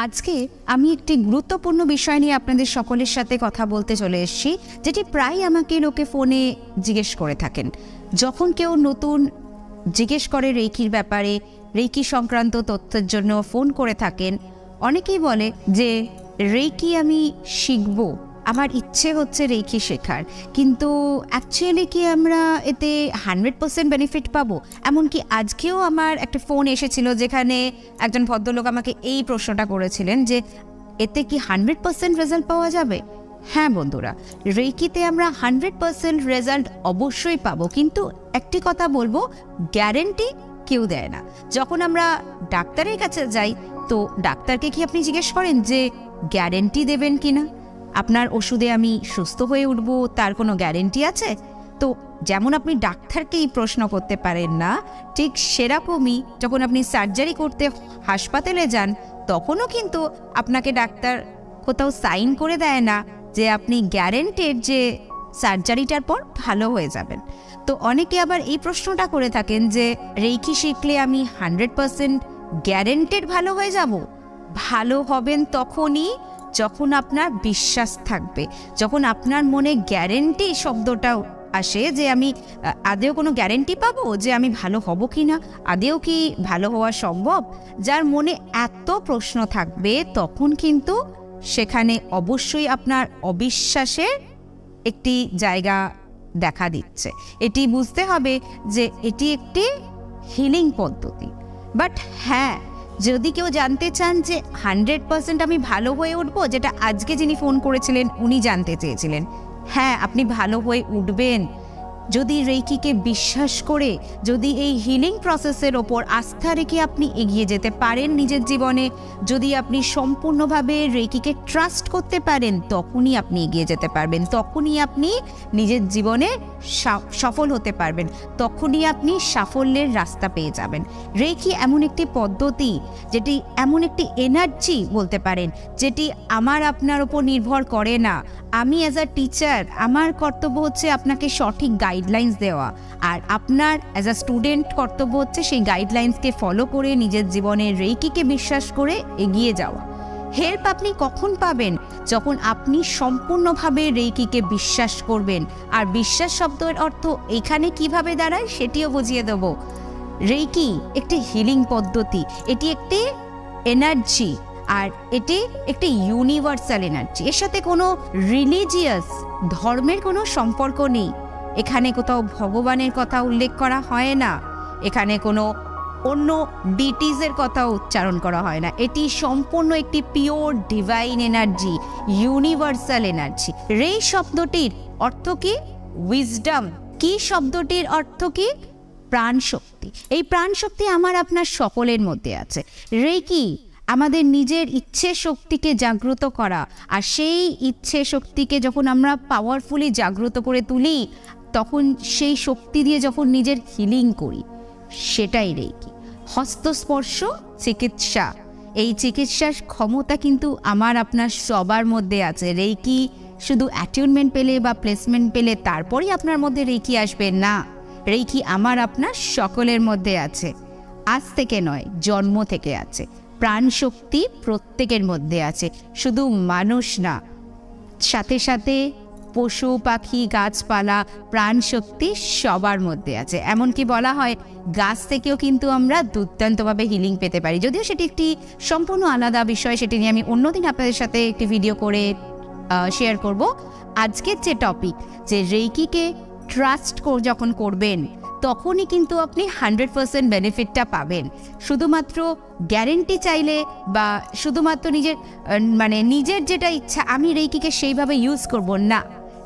আজকে আমি একটি গুরুত্বপূর্ণ বিষয় নিয়ে আপনাদের সকলের সাথে কথা বলতে চলে এসেছি, যেটি প্রায় আমাকে লোকে ফোনে জিজ্ঞেস করে থাকেন। যখন কেউ নতুন জিজ্ঞেস করে রেইকির ব্যাপারে, রেইকি সংক্রান্ত তথ্যের জন্য ফোন করে থাকেন, অনেকেই বলে যে রেইকি আমি শিখব, আমার ইচ্ছে হচ্ছে রেইকি শেখার, কিন্তু অ্যাকচুয়ালি কি আমরা এতে 100% বেনিফিট পাবো? এমনকি আজকেও আমার একটা ফোন এসেছিল যেখানে একজন ভদ্রলোক আমাকে এই প্রশ্নটা করেছিলেন যে এতে কি 100% রেজাল্ট পাওয়া যাবে? হ্যাঁ বন্ধুরা, রেইকিতে আমরা 100% রেজাল্ট অবশ্যই পাবো, কিন্তু একটি কথা বলবো, গ্যারেন্টি কেউ দেয় না। যখন আমরা ডাক্তারের কাছে যাই, তো ডাক্তারকে কি আপনি জিজ্ঞেস করেন যে গ্যারেন্টি দেবেন কিনা? আপনার ওষুধে আমি সুস্থ হয়ে উঠবো, তার কোনো গ্যারেন্টি আছে? তো যেমন আপনি ডাক্তারকেই প্রশ্ন করতে পারেন না, ঠিক সেরকমই যখন আপনি সার্জারি করতে হাসপাতালে যান, তখনও কিন্তু আপনাকে ডাক্তার কোথাও সাইন করে দেয় না যে আপনি গ্যারেন্টেড যে সার্জারিটার পর ভালো হয়ে যাবেন। তো অনেকে আবার এই প্রশ্নটা করে থাকেন যে রেইকি শিখলে আমি 100% গ্যারেন্টেড ভালো হয়ে যাব। ভালো হবেন তখনই যখন আপনার বিশ্বাস থাকবে, যখন আপনার মনে গ্যারেন্টি শব্দটা আসে যে আমি আদেও কোনো গ্যারেন্টি পাবো যে আমি ভালো হব কি না, আদেও কি ভালো হওয়া সম্ভব। যার মনে এত প্রশ্ন থাকবে, তখন কিন্তু সেখানে অবশ্যই আপনার অবিশ্বাসের একটি জায়গা দেখা দিচ্ছে। এটি বুঝতে হবে যে এটি একটি হিলিং পদ্ধতি। বাট হ্যাঁ, যদি কেউ জানতে চান যে 100% আমি ভালো হয়ে উঠবো, যেটা আজকে যিনি ফোন করেছিলেন উনি জানতে চেয়েছিলেন, হ্যাঁ আপনি ভালো হয়ে উঠবেন যদি রেইকিকে বিশ্বাস করে, যদি এই হিলিং প্রসেসের ওপর আস্থা রেখে আপনি এগিয়ে যেতে পারেন নিজের জীবনে, যদি আপনি সম্পূর্ণভাবে রেইকিকে ট্রাস্ট করতে পারেন, তখনই আপনি এগিয়ে যেতে পারবেন, তখনই আপনি নিজের জীবনে সফল হতে পারবেন, তখনই আপনি সাফল্যের রাস্তা পেয়ে যাবেন। রেইকি এমন একটি পদ্ধতি, যেটি এমন একটি এনার্জি বলতে পারেন, যেটি আমার আপনার ওপর নির্ভর করে না। আমি অ্যাজ আ টিচার, আমার কর্তব্য হচ্ছে আপনাকে সঠিক গাইডলাইন্স দেওয়া, আর আপনার অ্যাজ আ স্টুডেন্ট কর্তব্য হচ্ছে সেই গাইডলাইন্সকে ফলো করে নিজের জীবনে রেইকিকে বিশ্বাস করে এগিয়ে যাওয়া। হেল্প আপনি কখন পাবেন? যখন আপনি সম্পূর্ণভাবে রেইকিকে বিশ্বাস করবেন। আর বিশ্বাস শব্দের অর্থ এখানে কিভাবে দাঁড়ায় সেটিও বুঝিয়ে দেব। রেইকি একটি হিলিং পদ্ধতি, এটি একটি এনার্জি, আর এটি একটি ইউনিভার্সাল এনার্জি। এর সাথে কোনো রিলিজিয়াস ধর্মের কোনো সম্পর্ক নেই। এখানে কোথাও ভগবানের কথা উল্লেখ করা হয় না, এখানে কোনো অন্য ডিটিজের কথা উচ্চারণ করা হয় না। এটি সম্পূর্ণ একটি pure divine energy, universal energy. রেই শব্দটির অর্থ কি? উইজডম। কি শব্দটির অর্থ কি? প্রাণ শক্তি। এই প্রাণ শক্তি আমার আপনার সকলের মধ্যে আছে। রেইকি আমাদের নিজের ইচ্ছে শক্তিকে জাগ্রত করা, আর সেই ইচ্ছে শক্তিকে যখন আমরা পাওয়ারফুলি জাগ্রত করে তুলি, তখন সেই শক্তি দিয়ে যখন নিজের হিলিং করি, সেটাই রেইকি। হস্তস্পর্শ চিকিৎসা, এই চিকিৎসার ক্ষমতা কিন্তু আমার আপনার সবার মধ্যে আছে। রেইকি শুধু অ্যাটিউনমেন্ট পেলে বা প্লেসমেন্ট পেলে তারপরেই আপনার মধ্যে রেইকি আসবে না। রেইকি আমার আপনার সকলের মধ্যে আছে, আজ থেকে নয়, জন্ম থেকে আছে। প্রাণ শক্তি প্রত্যেকের মধ্যে আছে, শুধু মানুষ না, সাথে সাথে পশু পাখি গাছপালা, প্রাণ শক্তি সবার মধ্যে আছে। এমনকি বলা হয় গাছ থেকেও কিন্তু আমরা দুর্দান্তভাবে হিলিং পেতে পারি। যদিও সেটি একটি সম্পূর্ণ আলাদা বিষয়, সেটি নিয়ে আমি অন্যদিন আপনাদের সাথে একটি ভিডিও করে শেয়ার করব। আজকের যে টপিক, যে রেইকিকে ট্রাস্ট যখন করবেন, তখনই কিন্তু আপনি 100% বেনিফিটটা পাবেন। শুধুমাত্র গ্যারেন্টি চাইলে বা শুধুমাত্র নিজের যেটা ইচ্ছা আমি রেইকিকে সেইভাবে ইউজ করব না।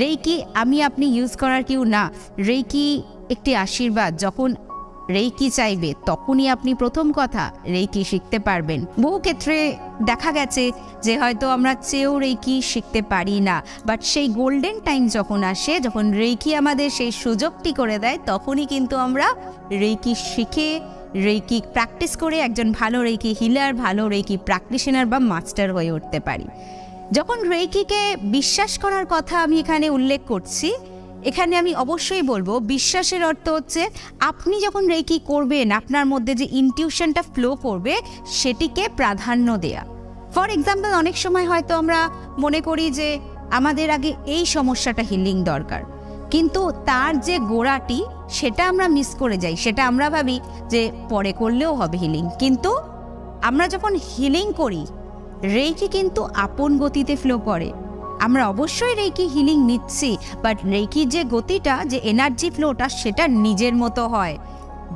রেইকি আমি আপনি ইউজ করার কেউ না। রেইকি একটি আশীর্বাদ। যখন রেইকি চাইবে তখনই আপনি প্রথম কথা রেইকি শিখতে পারবেন। বহু ক্ষেত্রে দেখা গেছে যে হয়তো আমরা চেয়েও রেইকি শিখতে পারি না, বাট সেই গোল্ডেন টাইম যখন আসে, যখন রেইকি আমাদের সেই সুযোগটি করে দেয়, তখনই কিন্তু আমরা রেইকি শিখে, রেইকি প্র্যাকটিস করে একজন ভালো রেইকি হিলার, ভালো রেইকি প্র্যাকটিশনার বা মাস্টার হয়ে উঠতে পারি। যখন রেইকিকে বিশ্বাস করার কথা আমি এখানে উল্লেখ করছি, এখানে আমি অবশ্যই বলবো বিশ্বাসের অর্থ হচ্ছে আপনি যখন রেইকি করবেন, আপনার মধ্যে যে ইনটিউশনটা ফ্লো করবে সেটিকে প্রাধান্য দেয়া। ফর এক্সাম্পল, অনেক সময় হয়তো আমরা মনে করি যে আমাদের আগে এই সমস্যাটা হিলিং দরকার, কিন্তু তার যে গোড়াটি সেটা আমরা মিস করে যাই। সেটা আমরা ভাবি যে পরে করলেও হবে হিলিং, কিন্তু আমরা যখন হিলিং করি রেইকি কিন্তু আপন গতিতে ফ্লো করে। আমরা অবশ্যই রেইকি হিলিং নিচ্ছি, বাট রেইকির যে গতিটা, যে এনার্জি ফ্লোটা, সেটা নিজের মতো হয়।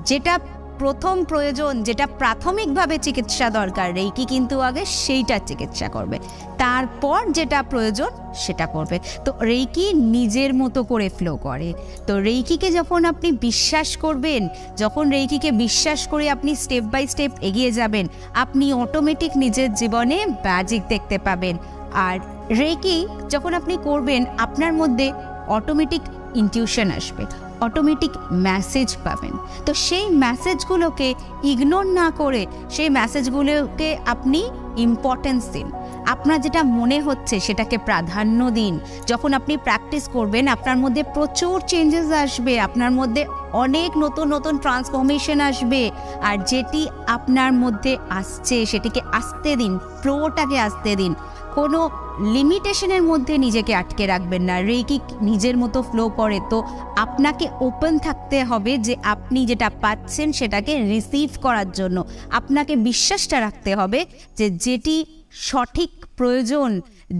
যেটা প্রথম প্রয়োজন, যেটা প্রাথমিকভাবে চিকিৎসা দরকার, রেইকি কিন্তু আগে সেইটা চিকিৎসা করবে, তারপর যেটা প্রয়োজন সেটা করবে। তো রেইকি নিজের মতো করে ফ্লো করে। তো রেইকিকে যখন আপনি বিশ্বাস করবেন, যখন রেইকিকে বিশ্বাস করে আপনি স্টেপ বাই স্টেপ এগিয়ে যাবেন, আপনি অটোমেটিক নিজের জীবনে ম্যাজিক দেখতে পাবেন। আর রেইকি যখন আপনি করবেন, আপনার মধ্যে অটোমেটিক ইনটিউশন আসবে, অটোমেটিক মেসেজ পাবেন। তো সেই মেসেজগুলোকে ইগনোর না করে সেই মেসেজগুলোকে আপনি ইম্পর্টেন্স দিন। আপনার যেটা মনে হচ্ছে সেটাকে প্রাধান্য দিন। যখন আপনি প্র্যাকটিস করবেন, আপনার মধ্যে প্রচুর চেঞ্জেস আসবে, আপনার মধ্যে অনেক নতুন নতুন ট্রান্সফরমেশন আসবে। আর যেটি আপনার মধ্যে আসছে সেটিকে আসতে দিন, ফ্লোটাকে আসতে দিন। কোনো লিমিটেশনের মধ্যে নিজেকে আটকে রাখবেন না। রেইকি নিজের মতো ফ্লো করে, তো আপনাকে ওপেন থাকতে হবে যে আপনি যেটা পাচ্ছেন সেটাকে রিসিভ করার জন্য। আপনাকে বিশ্বাসটা রাখতে হবে যে যেটি সঠিক প্রয়োজন,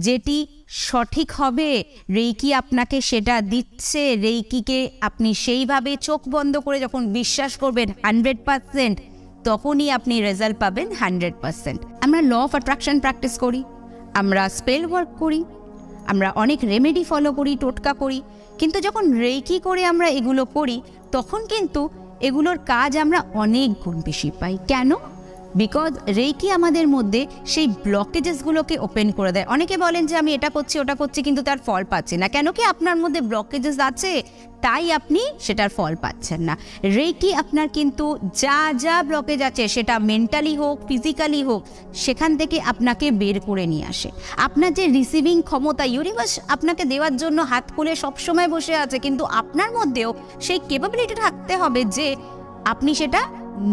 যেটি সঠিক হবে, রেইকি আপনাকে সেটা দিচ্ছে। রেইকিকে আপনি সেইভাবে চোখ বন্ধ করে যখন বিশ্বাস করবেন 100%, তখনই আপনি রেজাল্ট পাবেন 100%। আমরা ল অফ অ্যাট্রাকশন প্র্যাকটিস করি, আমরা স্পেল ওয়ার্ক করি, আমরা অনেক রেমেডি ফলো করি, টোটকা করি, কিন্তু যখন রেইকি করে আমরা এগুলো করি তখন কিন্তু এগুলোর কাজ আমরা অনেক গুণ বেশি পাই। কেন? বিকজ রেইকি আমাদের মধ্যে সেই ব্লকেজেসগুলোকে ওপেন করে দেয়। অনেকে বলেন যে আমি এটা করছি ওটা করছি কিন্তু তার ফল পাচ্ছি না। কেন কি? আপনার মধ্যে ব্লকেজেস আছে, তাই আপনি সেটার ফল পাচ্ছেন না। রেইকি আপনার কিন্তু যা যা ব্লকেজ আছে, সেটা মেন্টালি হোক ফিজিক্যালি হোক, সেখান থেকে আপনাকে বের করে নিয়ে আসে। আপনার যে রিসিভিং ক্ষমতা, ইউনিভার্স আপনাকে দেওয়ার জন্য হাত খুলে সবসময় বসে আছে, কিন্তু আপনার মধ্যেও সেই ক্যাপাবিলিটি থাকতে হবে যে আপনি সেটা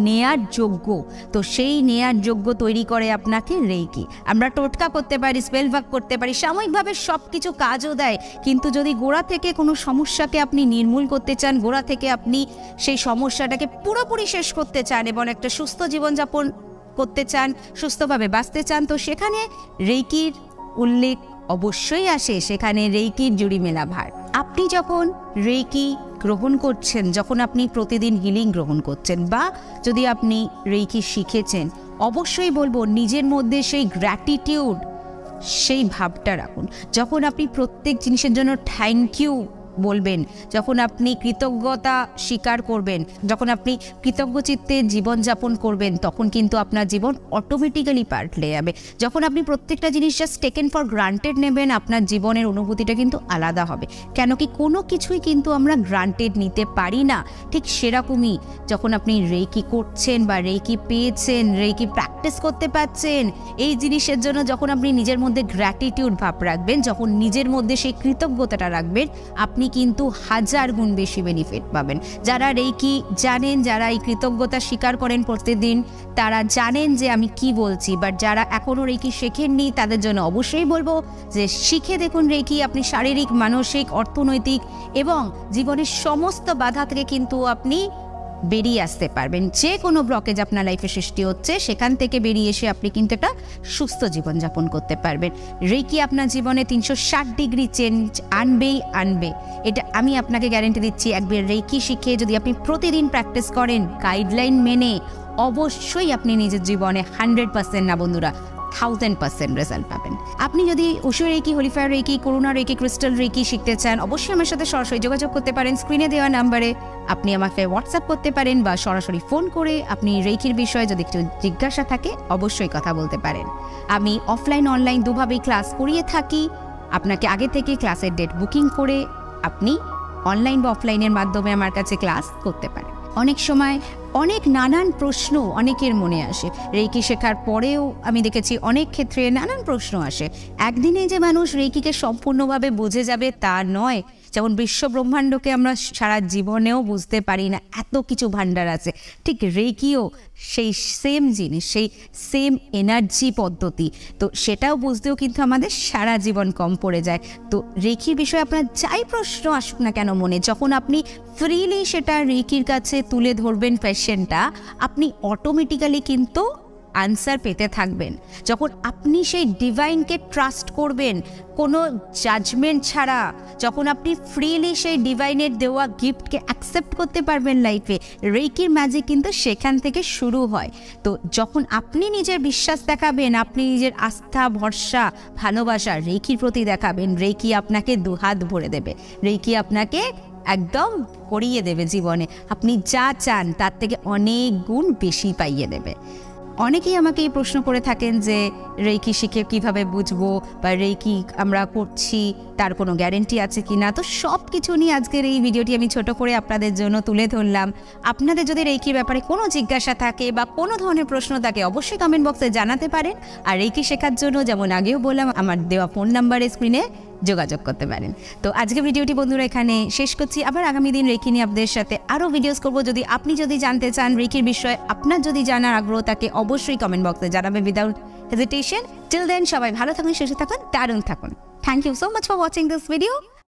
নেয়ার যোগ্য। তো সেই নেয়ার যোগ্য তৈরি করে আপনাকে রেইকি। আমরা টোটকা করতে পারি, স্পেল ওয়ার্ক করতে পারি, সাময়িকভাবে সব কিছু কাজও দেয়, কিন্তু যদি গোড়া থেকে কোনো সমস্যাকে আপনি নির্মূল করতে চান, গোড়া থেকে আপনি সেই সমস্যাটাকে পুরোপুরি শেষ করতে চান এবং একটা সুস্থ জীবনযাপন করতে চান, সুস্থভাবে বাঁচতে চান, তো সেখানে রেইকির উল্লেখ অবশ্যই আসে, সেখানে রেইকির জুড়ি মেলা ভার। আপনি যখন রেইকি গ্রহণ করছেন, যখন আপনি প্রতিদিন হিলিং গ্রহণ করছেন, বা যদি আপনি রেইকি শিখেছেন, অবশ্যই বলবো নিজের মধ্যে সেই গ্র্যাটিটিউড, সেই ভাবটা রাখুন। যখন আপনি প্রত্যেক জিনিসের জন্য থ্যাংক ইউ বলবেন, যখন আপনি কৃতজ্ঞতা স্বীকার করবেন, যখন আপনি কৃতজ্ঞ চিত্তে জীবনযাপন করবেন, তখন কিন্তু আপনার জীবন অটোমেটিক্যালি পাল্টে যাবে। যখন আপনি প্রত্যেকটা জিনিস জাস্ট টেকেন ফর গ্রান্টেড নেবেন, আপনার জীবনের অনুভূতিটা কিন্তু আলাদা হবে। কেন কি? কোনো কিছুই কিন্তু আমরা গ্রান্টেড নিতে পারি না। ঠিক সেরকমই যখন আপনি রেইকি করছেন বা রেইকি পেয়েছেন, রেইকি প্র্যাকটিস করতে পারছেন, এই জিনিসের জন্য যখন আপনি নিজের মধ্যে গ্র্যাটিটিউড ভাব রাখবেন, যখন নিজের মধ্যে সেই কৃতজ্ঞতাটা রাখবেন, আপনি কিন্তু 1000 গুণ বেশি বেনিফিট পাবেন। যারা রেইকি জানেন, যারা এই কৃতজ্ঞতা স্বীকার করেন প্রতিদিন, তারা জানেন যে আমি কি বলছি। বাট যারা এখনও রেইকি শেখেননি, তাদের জন্য অবশ্যই বলবো যে শিখে দেখুন রেইকি। আপনি শারীরিক, মানসিক, অর্থনৈতিক এবং জীবনের সমস্ত বাধা থেকে কিন্তু আপনি বেরিয়ে আসতে পারবেন। যে কোনো ব্লকেজ আপনার লাইফে সৃষ্টি হচ্ছে, সেখান থেকে বেরিয়ে এসে আপনি কিন্তু একটা সুস্থ জীবনযাপন করতে পারবেন। রেইকি আপনার জীবনে 360 ডিগ্রি চেঞ্জ আনবেই আনবে, এটা আমি আপনাকে গ্যারেন্টি দিচ্ছি। একবার রেইকি শিখে যদি আপনি প্রতিদিন প্র্যাকটিস করেন গাইডলাইন মেনে, অবশ্যই আপনি নিজের জীবনে 100% না বন্ধুরা, 1000% রেজাল্ট পাবেন। আপনি যদি উশু রেইকি, হোলিফায়ার রেইকি, করুণা রেইকি, ক্রিস্টাল রেইকি শিখতে চান, অবশ্যই আমার সাথে সরাসরি যোগাযোগ করতে পারেন। স্ক্রিনে দেওয়া নাম্বারে আপনি আমাকে হোয়াটসঅ্যাপ করতে পারেন বা সরাসরি ফোন করে আপনি রেইকির বিষয়ে যদি একটু জিজ্ঞাসা থাকে অবশ্যই কথা বলতে পারেন। আমি অফলাইন অনলাইন দুভাবেই ক্লাস করিয়ে থাকি। আপনাকে আগে থেকে ক্লাসের ডেট বুকিং করে আপনি অনলাইন বা অফলাইনের মাধ্যমে আমার কাছে ক্লাস করতে পারেন। অনেক সময় অনেক নানান প্রশ্ন অনেকের মনে আসে। রেইকি শেখার পরেও আমি দেখেছি অনেক ক্ষেত্রে নানান প্রশ্ন আসে। একদিনে যে মানুষ রেইকিকে সম্পূর্ণভাবে বুঝে যাবে তা নয়। যেমন বিশ্ব ব্রহ্মাণ্ডকে আমরা সারা জীবনেও বুঝতে পারি না, এত কিছু ভাণ্ডার আছে, ঠিক রেকিও সেই সেম জিনিস, সেই সেম এনার্জি পদ্ধতি। তো সেটাও বুঝতেও কিন্তু আমাদের সারা জীবন কম পড়ে যায়। তো রেকির বিষয়ে আপনার যাই প্রশ্ন আসুক না কেন মনে, যখন আপনি ফ্রিলি সেটা রেকির কাছে তুলে ধরবেন পেশেন্টটা, আপনি অটোমেটিক্যালি কিন্তু আনসার পেতে থাকবেন। যখন আপনি সেই ডিভাইনকে ট্রাস্ট করবেন কোনো জাজমেন্ট ছাড়া, যখন আপনি ফ্রিলি সেই ডিভাইনের দেওয়া গিফটকে অ্যাকসেপ্ট করতে পারবেন লাইফে, রেকির ম্যাজিক কিন্তু সেখান থেকে শুরু হয়। তো যখন আপনি নিজের বিশ্বাস দেখাবেন, আপনি নিজের আস্থা, ভরসা, ভালোবাসা রেকির প্রতি দেখাবেন, রেকি আপনাকে দুহাত ভরে দেবে, রেকি আপনাকে একদম করিয়ে দেবে জীবনে, আপনি যা চান তার থেকে অনেক গুণ বেশি পাইয়ে দেবে। অনেকেই আমাকে এই প্রশ্ন করে থাকেন যে রেকি শিখে কিভাবে বুঝবো, বা রেকি আমরা করছি তার কোনো গ্যারেন্টি আছে কি না। তো সব কিছু নিয়ে আজকের এই ভিডিওটি আমি ছোট করে আপনাদের জন্য তুলে ধরলাম। আপনাদের যদি রেকির ব্যাপারে কোনো জিজ্ঞাসা থাকে বা কোনো ধরনের প্রশ্ন থাকে, অবশ্যই কমেন্ট বক্সে জানাতে পারেন। আর রেকি শেখার জন্য যেমন আগেও বললাম, আমার দেওয়া ফোন নাম্বারে স্ক্রিনে যোগাযোগ করতে পারেন। তো আজকে ভিডিওটি বন্ধুরা এখানে শেষ করছি। আবার আগামী দিন রেকি নিয়ে আপনাদের সাথে আরও ভিডিওস করবো। আপনি যদি জানতে চান রেকির বিষয়ে, আপনার যদি জানার আগ্রহ থাকে, অবশ্যই কমেন্ট বক্সে জানাবেন উইদাউট হেজিটেশন। টিল দেন সবাই ভালো থাকুন, সুস্থ থাকুন, দারুণ থাকুন। Thank you so much for watching this video.